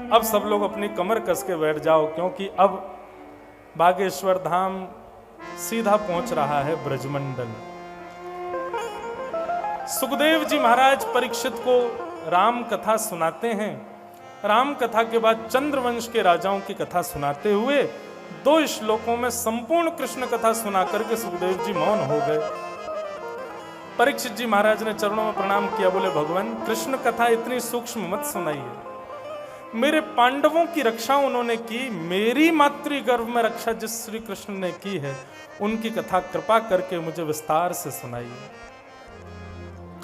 अब सब लोग अपनी कमर कस के बैठ जाओ, क्योंकि अब बागेश्वर धाम सीधा पहुंच रहा है ब्रजमंडल। सुखदेव जी महाराज परीक्षित को राम कथा सुनाते हैं। राम कथा के बाद चंद्रवंश के राजाओं की कथा सुनाते हुए 2 श्लोकों में संपूर्ण कृष्ण कथा सुना करके सुखदेव जी मौन हो गए। परीक्षित जी महाराज ने चरणों में प्रणाम किया, बोले भगवान कृष्ण कथा इतनी सूक्ष्म मत सुनाइए। मेरे पांडवों की रक्षा उन्होंने की, मेरी मातृ गर्भ में रक्षा जिस श्री कृष्ण ने की है उनकी कथा कृपा करके मुझे विस्तार से सुनाइए।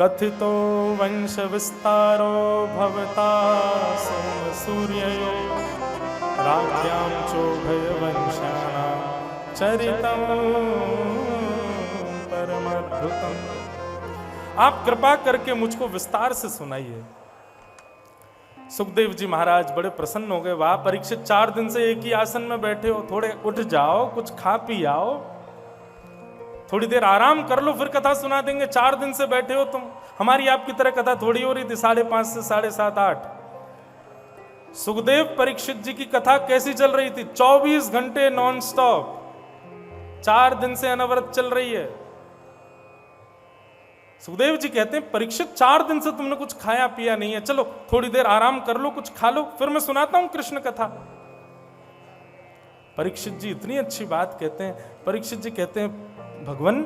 कथितो वंश विस्तारो भवता सोम सूर्ययो राज्ञां चोभय वंशानां चरितं परमद्भुतम्। आप कृपा करके मुझको विस्तार से सुनाइए। सुखदेव जी महाराज बड़े प्रसन्न हो गए। वाह परीक्षित, 4 दिन से एक ही आसन में बैठे हो, थोड़े उठ जाओ, कुछ खा पी आओ, थोड़ी देर आराम कर लो, फिर कथा सुना देंगे। 4 दिन से बैठे हो तुम, हमारी आपकी तरह कथा थोड़ी हो रही थी 5:30 से 7:30 8। सुखदेव परीक्षित जी की कथा कैसी चल रही थी? 24 घंटे नॉन स्टॉप, 4 दिन से अनवरत चल रही है। सुखदेव जी कहते हैं परीक्षित 4 दिन से तुमने कुछ खाया पिया नहीं है, चलो थोड़ी देर आराम कर लो, कुछ खा लो, फिर मैं सुनाता हूं कृष्ण कथा। परीक्षित जी इतनी अच्छी बात कहते हैं। परीक्षित जी कहते हैं भगवान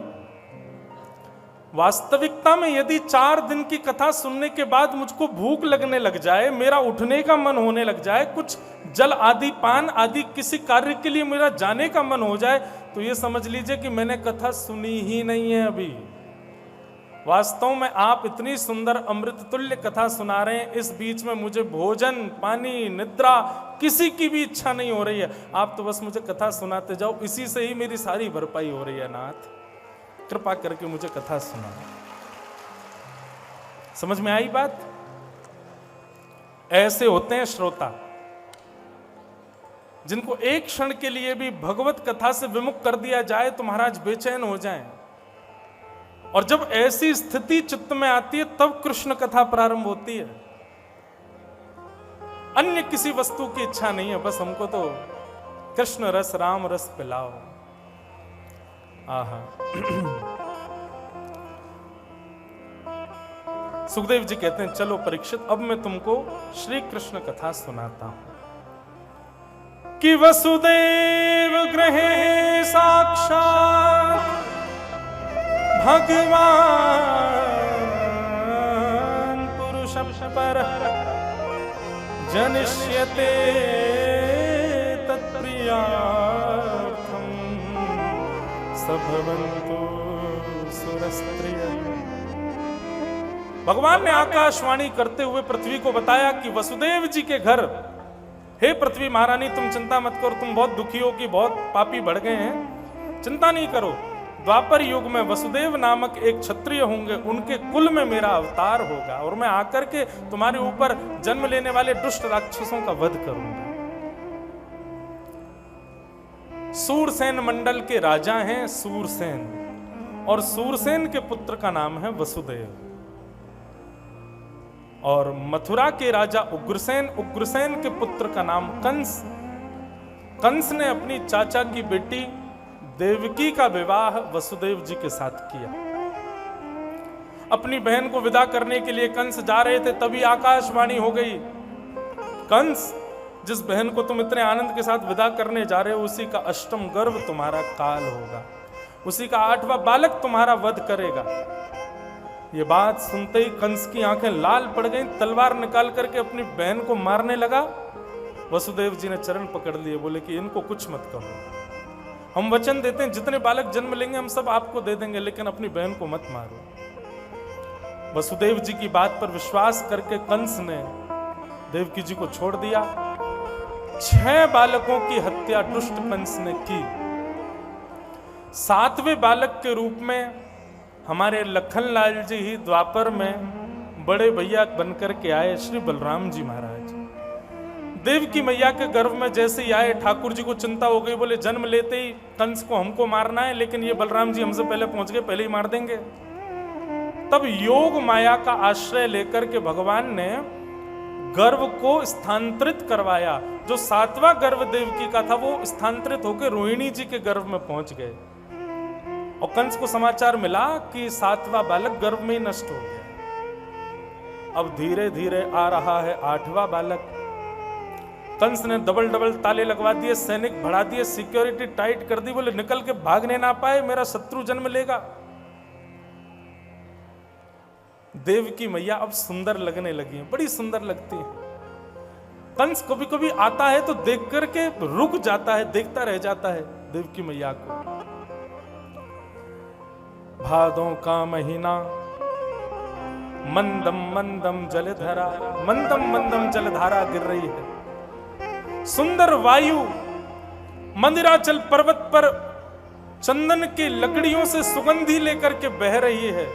वास्तविकता में यदि 4 दिन की कथा सुनने के बाद मुझको भूख लगने लग जाए, मेरा उठने का मन होने लग जाए, कुछ जल आदि पान आदि किसी कार्य के लिए मेरा जाने का मन हो जाए, तो ये समझ लीजिए कि मैंने कथा सुनी ही नहीं है अभी। वास्तव में आप इतनी सुंदर अमृत तुल्य कथा सुना रहे हैं, इस बीच में मुझे भोजन पानी निद्रा किसी की भी इच्छा नहीं हो रही है। आप तो बस मुझे कथा सुनाते जाओ, इसी से ही मेरी सारी भरपाई हो रही है। नाथ कृपा करके मुझे कथा सुना। समझ में आई बात? ऐसे होते हैं श्रोता जिनको एक क्षण के लिए भी भगवत कथा से विमुख कर दिया जाए तो महाराज बेचैन हो जाएं। और जब ऐसी स्थिति चित्त में आती है तब कृष्ण कथा प्रारंभ होती है। अन्य किसी वस्तु की इच्छा नहीं है, बस हमको तो कृष्ण रस राम रस पिलाओ। आहा। सुखदेव जी कहते हैं चलो परीक्षित, अब मैं तुमको श्री कृष्ण कथा सुनाता हूं कि वसुदेव गृहे साक्षात् भगवान पुरुष पर जनिष्यते तत्प्रियार्थम सभवन्तु सुरस्त्रियः। भगवान ने आकाशवाणी करते हुए पृथ्वी को बताया कि वसुदेव जी के घर, हे पृथ्वी महारानी तुम चिंता मत करो, तुम बहुत दुखी हो कि बहुत पापी बढ़ गए हैं, चिंता नहीं करो। द्वापर युग में वसुदेव नामक एक क्षत्रिय होंगे, उनके कुल में मेरा अवतार होगा और मैं आकर के तुम्हारे ऊपर जन्म लेने वाले दुष्ट राक्षसों का वध करूंगा। सूरसेन मंडल के राजा हैं सूरसेन, और सूरसेन के पुत्र का नाम है वसुदेव। और मथुरा के राजा उग्रसेन, उग्रसेन के पुत्र का नाम कंस। कंस ने अपनी चाचा की बेटी देवकी का विवाह वसुदेव जी के साथ किया। अपनी बहन को विदा करने के लिए कंस जा रहे थे, तभी आकाशवाणी हो गई, कंस जिस बहन को तुम इतने आनंद के साथ विदा करने जा रहे हो उसी का 8वां गर्भ तुम्हारा काल होगा, उसी का 8वां बालक तुम्हारा वध करेगा। ये बात सुनते ही कंस की आंखें लाल पड़ गईं, तलवार निकाल करके अपनी बहन को मारने लगा। वसुदेव जी ने चरण पकड़ लिए, बोले कि इनको कुछ मत कहो, हम वचन देते हैं जितने बालक जन्म लेंगे हम सब आपको दे देंगे, लेकिन अपनी बहन को मत मारो। वसुदेव जी की बात पर विश्वास करके कंस ने देवकी जी को छोड़ दिया। 6 बालकों की हत्या दुष्ट कंस ने की। 7वें बालक के रूप में हमारे लखनलाल जी ही द्वापर में बड़े भैया बनकर के आए श्री बलराम जी महाराज। देवकी मैया के गर्भ में जैसे ही आए ठाकुर जी को चिंता हो गई, बोले जन्म लेते ही कंस को हमको मारना है, लेकिन ये बलराम जी हमसे पहले पहुंच गए, पहले ही मार देंगे। तब योग माया का आश्रय लेकर के भगवान ने गर्भ को स्थानांतरित करवाया। जो 7वां गर्भ देवकी का था वो स्थानांतरित होकर रोहिणी जी के गर्भ में पहुंच गए और कंस को समाचार मिला कि 7वां बालक गर्भ में ही नष्ट हो गया। अब धीरे धीरे आ रहा है 8वां बालक। कंस ने डबल ताले लगवा दिए, सैनिक बढ़ा दिए, सिक्योरिटी टाइट कर दी, बोले निकल के भागने ना पाए, मेरा शत्रु जन्म लेगा। देवकी मैया अब सुंदर लगने लगी हैं, बड़ी सुंदर लगती हैं। कंस कभी कभी आता है तो देख करके रुक जाता है, देखता रह जाता है देवकी मैया को। भादों का महीना, मंदम मंदम जलधारा, मंदम मंदम जलधारा गिर रही है। सुंदर वायु मंदिराचल पर्वत पर चंदन की लकड़ियों से सुगंधी लेकर के बह रही है।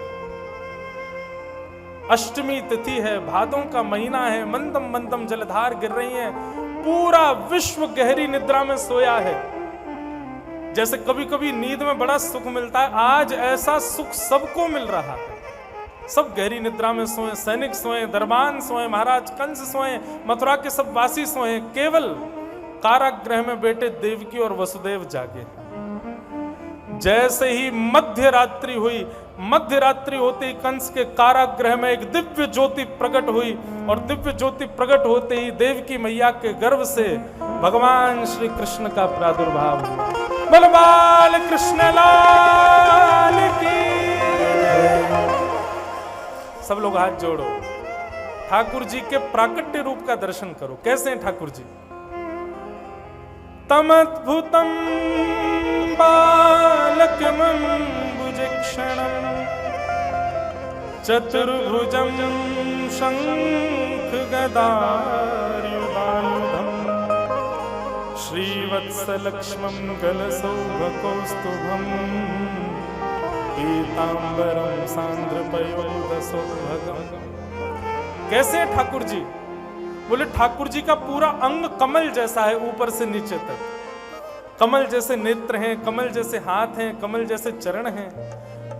अष्टमी तिथि है, भादों का महीना है, मंदम मंदम जलधार गिर रही है। पूरा विश्व गहरी निद्रा में सोया है। जैसे कभी कभी नींद में बड़ा सुख मिलता है, आज ऐसा सुख सबको मिल रहा है। सब गहरी निद्रा में सोए, सैनिक सोए, दरबान सोए, महाराज कंस सोए, मथुरा के सब वासी सोए, केवल कारागृह में बैठे देवकी और वसुदेव जागे। जैसे ही मध्य रात्रि हुई, मध्य रात्रि होते ही कंस के कारागृह में एक दिव्य ज्योति प्रकट हुई और दिव्य ज्योति प्रकट होते ही देवकी मैया के गर्भ से भगवान श्री कृष्ण का प्रादुर्भाव हुआ। बोल बाल कृष्ण लाल की। सब लोग हाथ जोड़ो, ठाकुर जी के प्राकट्य रूप का दर्शन करो। कैसे हैं ठाकुर जी? तमद्भुतम बालकमंबुजक्षणं चतुर्भुजं शंख गदायुधायुधं श्रीवत्सलक्ष्मं गलसौभकौस्तुभं पीतांबरं सांद्रपयोधसौभगम्। कैसे है ठाकुर जी? बोले ठाकुर जी का पूरा अंग कमल जैसा है, ऊपर से नीचे तक। कमल जैसे नेत्र हैं, कमल जैसे हाथ हैं, कमल जैसे चरण हैं।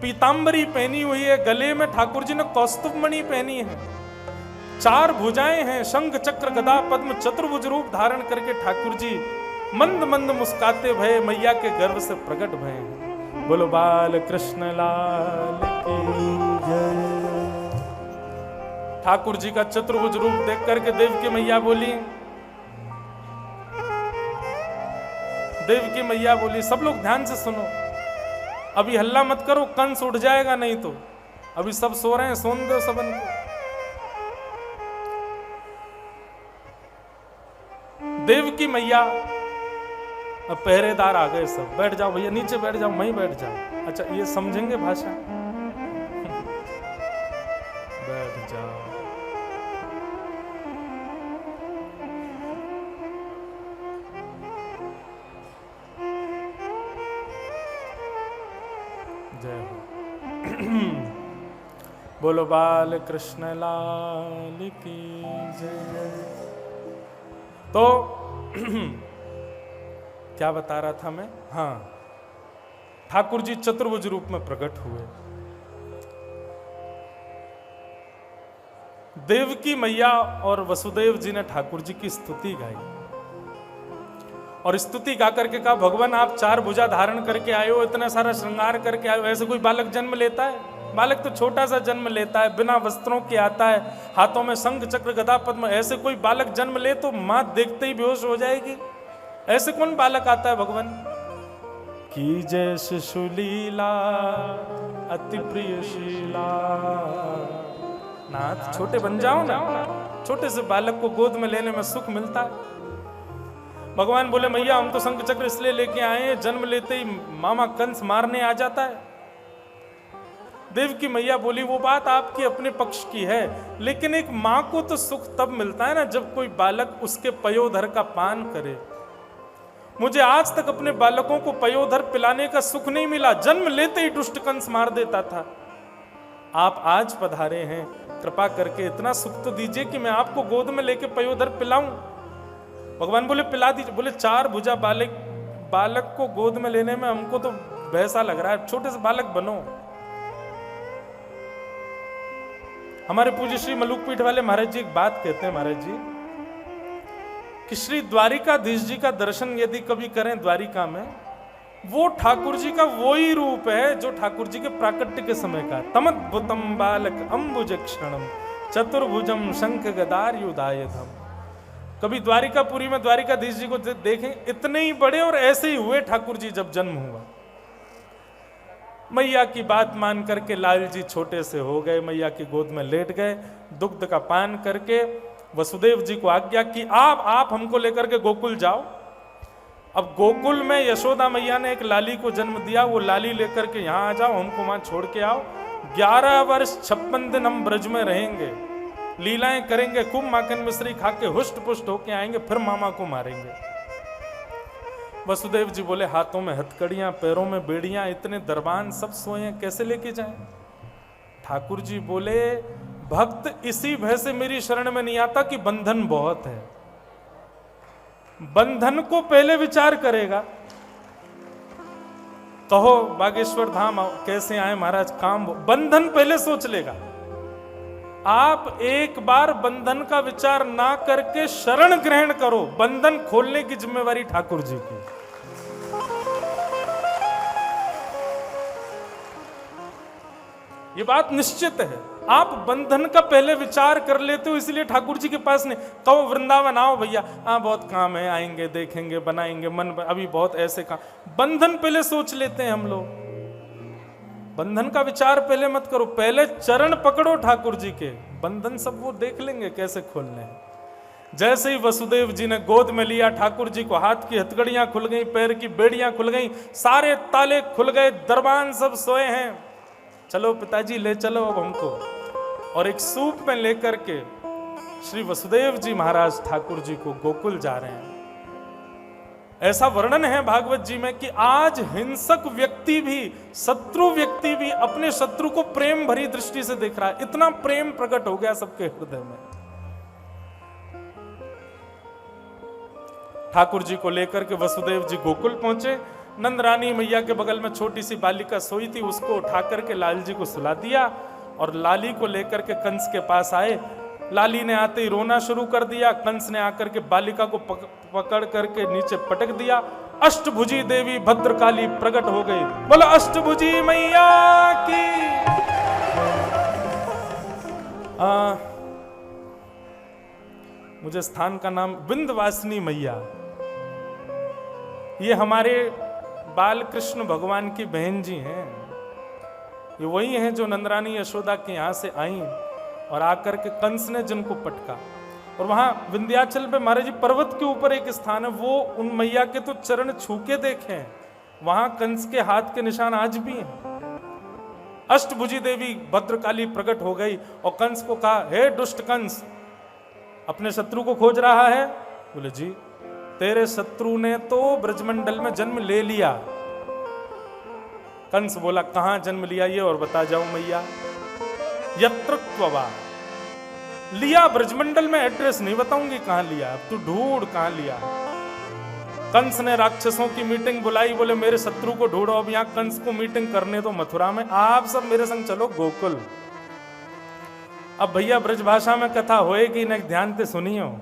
पीतांबरी पहनी हुई है, गले में ठाकुर जी ने कौस्तुभ मणि पहनी है। 4 भुजाएं हैं, शंख चक्र गदा पद्म चतुर्भुज रूप धारण करके ठाकुर जी मंद मंद मुस्काते भये मैया के गर्भ से प्रकट भये हैं। बोलो बाल कृष्ण लाल की जय। ठाकुर जी का चतुर्भुज रूप देख करके देवकी मैया बोली, देवकी मैया बोली, सब लोग ध्यान से सुनो, अभी हल्ला मत करो, कंस उठ जाएगा नहीं तो। अभी सब सो रहे हैं, सोने दो सबन को। देवकी मैया, अब पहरेदार आ गए सब, बैठ जाओ भैया, नीचे बैठ जाओ, मैं बैठ जाओ। अच्छा ये समझेंगे भाषा? बैठ जाओ। जय हो। बोलो बाल कृष्ण लाल की जय। तो क्या बता रहा था मैं? हाँ, ठाकुर जी चतुर्भुज रूप में प्रकट हुए। देवकी मैया और वसुदेव जी ने ठाकुर जी की स्तुति गाई और स्तुति गा करके कहा, भगवान आप 4 भुजा धारण करके आए हो, इतना सारा श्रृंगार करके आए हो, ऐसे कोई बालक जन्म लेता है? बालक तो छोटा सा जन्म लेता है, बिना वस्त्रों के आता है, हाथों में शंख चक्र गदा पद्म। ऐसे कोई बालक जन्म ले तो मां देखते ही बेहोश हो जाएगी। ऐसे कौन बालक आता है भगवान? की जय शिशु लीला अति प्रियशीला। नाथ छोटे बन जाओ ना, छोटे से बालक को गोद में लेने में सुख मिलता है। भगवान बोले, मैया हम तो शंख चक्र इसलिए लेके आए हैं, जन्म लेते ही मामा कंस मारने आ जाता है। देवकी मैया बोली, वो बात आपकी अपने पक्ष की है, लेकिन एक मां को तो सुख तब मिलता है ना जब कोई बालक उसके पयोधर का पान करे। मुझे आज तक अपने बालकों को पयोधर पिलाने का सुख नहीं मिला, जन्म लेते ही दुष्ट कंस मार देता था। आप आज पधारे हैं, कृपा करके इतना सुख तो दीजिए कि मैं आपको गोद में लेके पयोधर पिलाऊं। भगवान बोले, पिला दीजिए। बोले, 4 भुजा बालक को गोद में लेने में हमको तो वैसा लग रहा है, छोटे से बालक बनो। हमारे पूज्य श्री मलुकपीठ वाले महाराज जी एक बात कहते हैं महाराज जी कि श्री द्वारिकाधीश जी का दर्शन यदि कभी करें द्वारिका में, वो ठाकुर जी का वही रूप है जो ठाकुर जी के प्राकट्य के समय का। तमद्भुतम बालक अंबुज क्षणम चतुर्भुजम शंख गदार युधायधम। कभी द्वारिकापुरी में द्वारिकाधीश जी को देखें, इतने ही बड़े और ऐसे ही हुए ठाकुर जी जब जन्म हुआ। मैया की बात मान करके लाल जी छोटे से हो गए, मैया की गोद में लेट गए, दुग्ध का पान करके वसुदेव जी को आज्ञा की आप हमको लेकर के गोकुल जाओ। अब गोकुल में यशोदा मैया ने एक लाली को जन्म दिया, वो लाली लेकर के यहाँ आ जाओ, हमको वहां छोड़ के आओ। 11 वर्ष 56 दिन हम ब्रज में रहेंगे, लीलाएं करेंगे, खूब माखन मिश्री खा के हुष्ट पुष्ट होके आएंगे, फिर मामा को मारेंगे। वसुदेव जी बोले हाथों में हथकड़ियां, पैरों में बेड़ियां, इतने दरबान सब सोए हैं, कैसे लेके जाएं? ठाकुर जी बोले भक्त इसी भय से मेरी शरण में नहीं आता कि बंधन बहुत है। बंधन को पहले विचार करेगा। कहो बागेश्वर धाम कैसे आए महाराज, काम बंधन पहले सोच लेगा। आप एक बार बंधन का विचार ना करके शरण ग्रहण करो, बंधन खोलने की जिम्मेवारी ठाकुर जी की। ये बात निश्चित है। आप बंधन का पहले विचार कर लेते हो, इसलिए ठाकुर जी के पास नहीं। कहो वृंदावन आओ भैया, हाँ बहुत काम है, आएंगे देखेंगे बनाएंगे, मन अभी बहुत ऐसे काम। बंधन पहले सोच लेते हैं हम लोग। बंधन का विचार पहले मत करो, पहले चरण पकड़ो ठाकुर जी के, बंधन सब वो देख लेंगे कैसे खोलने हैं। जैसे ही वसुदेव जी ने गोद में लिया ठाकुर जी को, हाथ की हथकड़ियां खुल गई, पैर की बेड़ियां खुल गई, सारे ताले खुल गए, दरबान सब सोए हैं। चलो पिताजी ले चलो अब हमको। और एक सूप में लेकर के श्री वसुदेव जी महाराज ठाकुर जी को गोकुल जा रहे हैं। ऐसा वर्णन है भागवत जी में कि आज हिंसक व्यक्ति भी, शत्रु व्यक्ति भी अपने शत्रु को प्रेम भरी दृष्टि से देख रहा है। इतना प्रेम प्रकट हो गया सबके हृदय में। ठाकुर जी को लेकर के वसुदेव जी गोकुल पहुंचे। नंद रानी मैया के बगल में छोटी सी बालिका सोई थी, उसको उठा करके लाल जी को सुला दिया और लाली को लेकर के कंस के पास आए। लाली ने आते ही रोना शुरू कर दिया। कंस ने आकर के बालिका को पकड़ करके नीचे पटक दिया। अष्टभुजी देवी भद्रकाली प्रकट हो गई। बोला अष्टभुजी मैया की। मुझे स्थान का नाम विंध्यवासिनी मैया, ये हमारे बाल कृष्ण भगवान की बहन जी हैं। ये वही हैं जो नंदरानी यशोदा के यहां से आई और आकर के कंस ने जिनको पटका। और वहां विंध्याचल पे महाराज जी पर्वत के ऊपर एक स्थान है, वो उन मैया के तो चरण छू के देखें, वहां कंस के हाथ के निशान आज भी हैं। अष्टभुजी देवी भद्रकाली प्रकट हो गई और कंस को कहा, हे दुष्ट कंस, अपने शत्रु को खोज रहा है? बोले जी, तेरे शत्रु ने तो ब्रजमंडल में जन्म ले लिया। कंस बोला, कहां जन्म लिया ये और बता जाऊं मैया। यत्र त्ववा, लिया ब्रजमंडल में, एड्रेस नहीं बताऊंगी कहां लिया, अब तू ढूंढ कहां लिया। कंस ने राक्षसों की मीटिंग बुलाई, बोले मेरे शत्रु को ढूंढो। अब यहां कंस को मीटिंग करने तो मथुरा में, आप सब मेरे संग चलो गोकुल। अब भैया ब्रजभाषा में कथा होएगी न, ध्यान से सुनियो।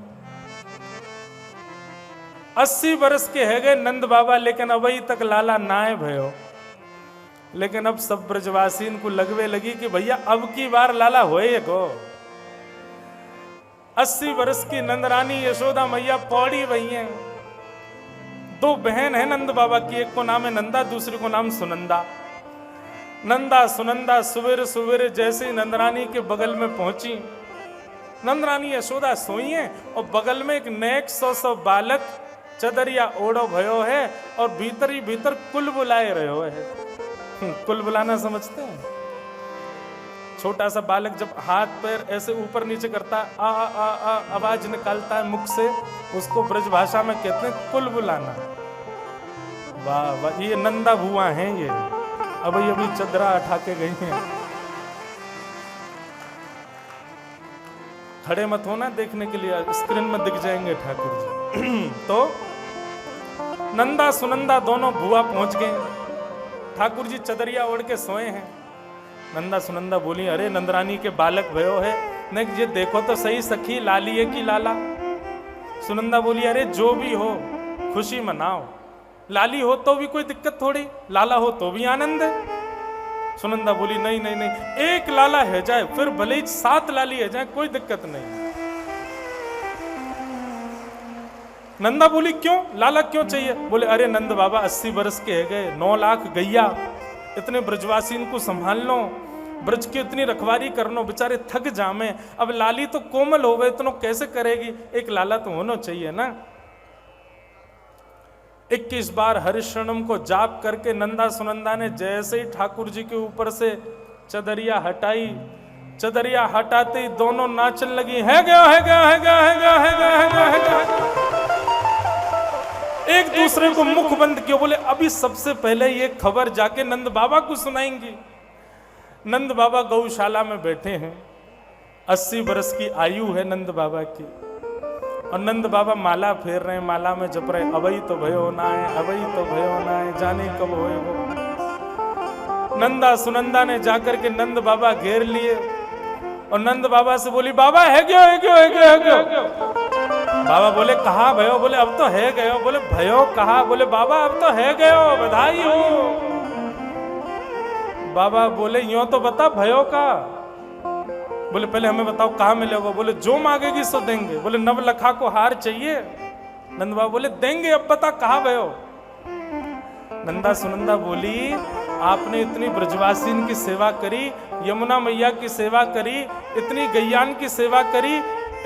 80 वर्ष के है गए नंद बाबा, लेकिन अभी तक लाला नाय भयो। लेकिन अब सब ब्रजवासीन को लगवे लगी कि भैया अब की बार लाला होए को। 80 वर्ष की नंदरानी यशोदा मैया पौड़ी वही है। 2 बहन है नंद बाबा की, एक को नाम है नंदा, दूसरी को नाम सुनंदा। नंदा सुनंदा सुवेरे सुवेरे जैसे ही नंदरानी के बगल में पहुंची, नंदरानी यशोदा सोई है और बगल में एक नेक 100 बालक चदरिया ओढ़ो भयो है और भीतर ही भीतर कुल बुलाए रहो है। कुल बुलाना समझते हैं? छोटा सा बालक जब हाथ पैर ऐसे ऊपर नीचे करता आ आ आ आवाज निकालता है मुख से, उसको ब्रज भाषा में कहते हैं कुल बुलाना। वाह वाह, ये नंदा बुआ हैं ये, अभी चदरा उठा के गई हैं। खड़े मत होना देखने के लिए, स्क्रीन में दिख जाएंगे ठाकुर जी। तो नंदा सुनंदा दोनों बुआ पहुंच गए। ठाकुर जी चदरिया ओढ़ के सोए हैं। नंदा सुनंदा बोली, अरे नंदरानी के बालक भयो है, नहीं ये देखो तो सही सखी, लाली है कि लाला। सुनंदा बोली, अरे जो भी हो खुशी मनाओ, लाली हो तो भी कोई दिक्कत थोड़ी, लाला हो तो भी आनंद है। सुनंदा बोली, नहीं नहीं नहीं, एक लाला है जाए, फिर भले ही 7 लाली है जाए, कोई दिक्कत नहीं। नंदा बोली, क्यों, लाला क्यों चाहिए? बोले, अरे नंद बाबा 80 बरस के है गए, 9 लाख गैया, इतने ब्रजवासी इनको संभाल लो, ब्रज की इतनी रखवारी करनो, बेचारे थक जामे, अब लाली तो कोमल हो गए, इतनो कैसे करेगी, एक लाला तो होना चाहिए ना। 21 बार हरिशरणम को जाप करके नंदा सुनंदा ने जैसे ही ठाकुर जी के ऊपर से चदरिया हटाई, चदरिया हटाते ही दोनों नाचन लगी, है गया है गया है गया है गया है गया है गया है गया। एक दूसरे को मुख बंद किया, बोले अभी सबसे पहले ये खबर जाके नंद बाबा को सुनाएंगी। नंद बाबा गौशाला में बैठे हैं, 80 बरस की आयु है नंद बाबा की, और नंद बाबा माला फेर रहे हैं, माला में जप रहे, अबई तो भयो ना है, अबई तो भयो ना है, जाने कब होए वो। नंदा सुनंदा ने जाकर के नंद बाबा घेर लिए और नंद बाबा से बोली, बाबा है क्यों है क्यों है क्यों है क्यों? बाबा बोले, कहाँ भयो? बोले अब तो है गयो। बोले भयो कहा? बोले बाबा अब तो है गयो, बधाई हो। बाबा बोले, यूं तो बता भयो का। बोले पहले हमें बताओ कहाँ मिलेगा? बोले जो मांगेगी सो देंगे। बोले 9 लखा को हार चाहिए? नंद बाबा बोले देंगे, अब बता कहाँ भयो? नंदा सुनंदा बोली, आपने इतनी ब्रजवासीन की सेवा करी, यमुना मैया की सेवा करी, इतनी गैयान की सेवा करी,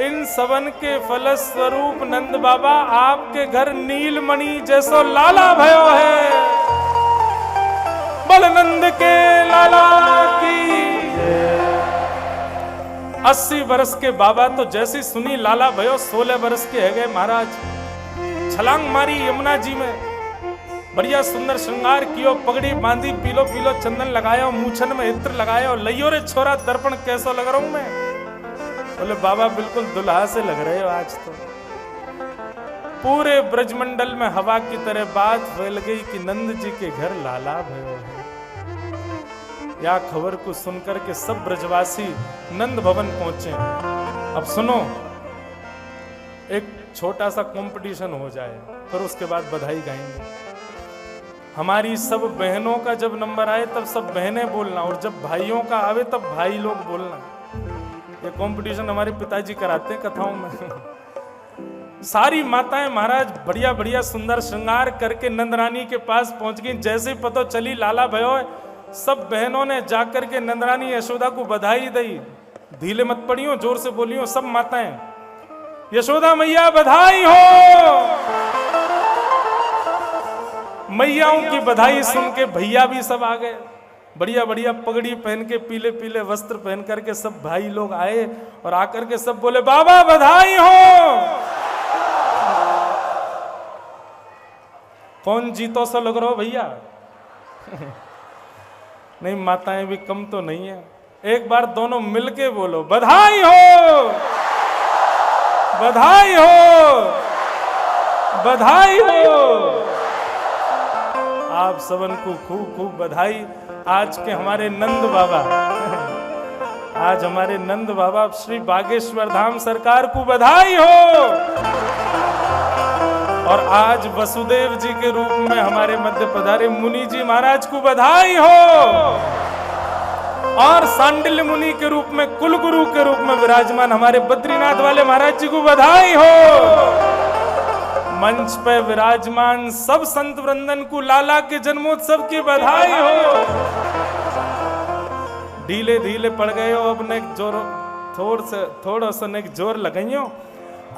इन सबन के फलस्वरूप नंद बाबा आपके घर नीलमणि जैसो लाला भयो है। बोल नंद के लाला की। 80 बरस के बाबा तो जैसी सुनी लाला भयो, 16 बरस के है गए महाराज। छलांग मारी यमुना जी में, बढ़िया सुंदर श्रृंगार कियो, पगड़ी बांधी, पीलो पीलो चंदन लगायो, मूछन में इत्र लगायो, लइयो रे छोरा दर्पण कैसो लग रहा हूं मैं। बोले बाबा बिल्कुल दुल्हा से लग रहे हो आज तो। पूरे ब्रजमंडल में हवा की तरह बात फैल गई कि नंद जी के घर लाला भयो है। या खबर को सुनकर के सब ब्रजवासी नंद भवन पहुंचे। अब सुनो, एक छोटा सा कंपटीशन हो जाए, फिर उसके बाद बधाई गाएंगे। हमारी सब बहनों का जब नंबर आए तब सब बहनें बोलना, और जब भाइयों का आवे तब भाई लोग बोलना। ये कंपटीशन हमारे पिताजी कराते हैं कथाओं में। सारी माताएं महाराज बढ़िया बढ़िया सुंदर श्रृंगार करके नंदरानी के पास पहुंच गई। जैसे ही पता चली लाला भयो, सब बहनों ने जाकर के नंदरानी यशोदा को बधाई दी। धीले मत पड़ियो, जोर से बोलियो सब माताएं, यशोदा मैया बधाई हो। मैयाओं की बधाई सुन के भैया भी सब आ गए, बढ़िया बढ़िया पगड़ी पहन के, पीले पीले वस्त्र पहन करके सब भाई लोग आए और आकर के सब बोले बाबा बधाई हो। कौन जीतो सा लग रहा हो भैया? नहीं, माताएं भी कम तो नहीं है। एक बार दोनों मिलके बोलो बधाई हो, बधाई हो, बधाई हो। आप सबन को खूब खूब बधाई। आज के हमारे नंद बाबा, आज हमारे नंद बाबा श्री बागेश्वर धाम सरकार को बधाई हो। और आज वसुदेव जी के रूप में हमारे मध्य पधारे मुनि जी महाराज को बधाई हो। और सांडिल्य मुनि के रूप में, कुल गुरु के रूप में विराजमान हमारे बद्रीनाथ वाले महाराज जी को बधाई हो। मंच पे विराजमान सब संत वृंदन को लाला के जन्मोत्सव की बधाई हो। ढीले ढीले पड़ गए हो, अब नेक जोर थोड़ा सा नेक जोर लगाइयो।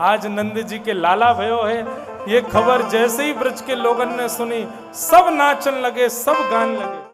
आज नंद जी के लाला भयो है। ये खबर जैसे ही ब्रज के लोगन ने सुनी, सब नाचन लगे, सब गान लगे।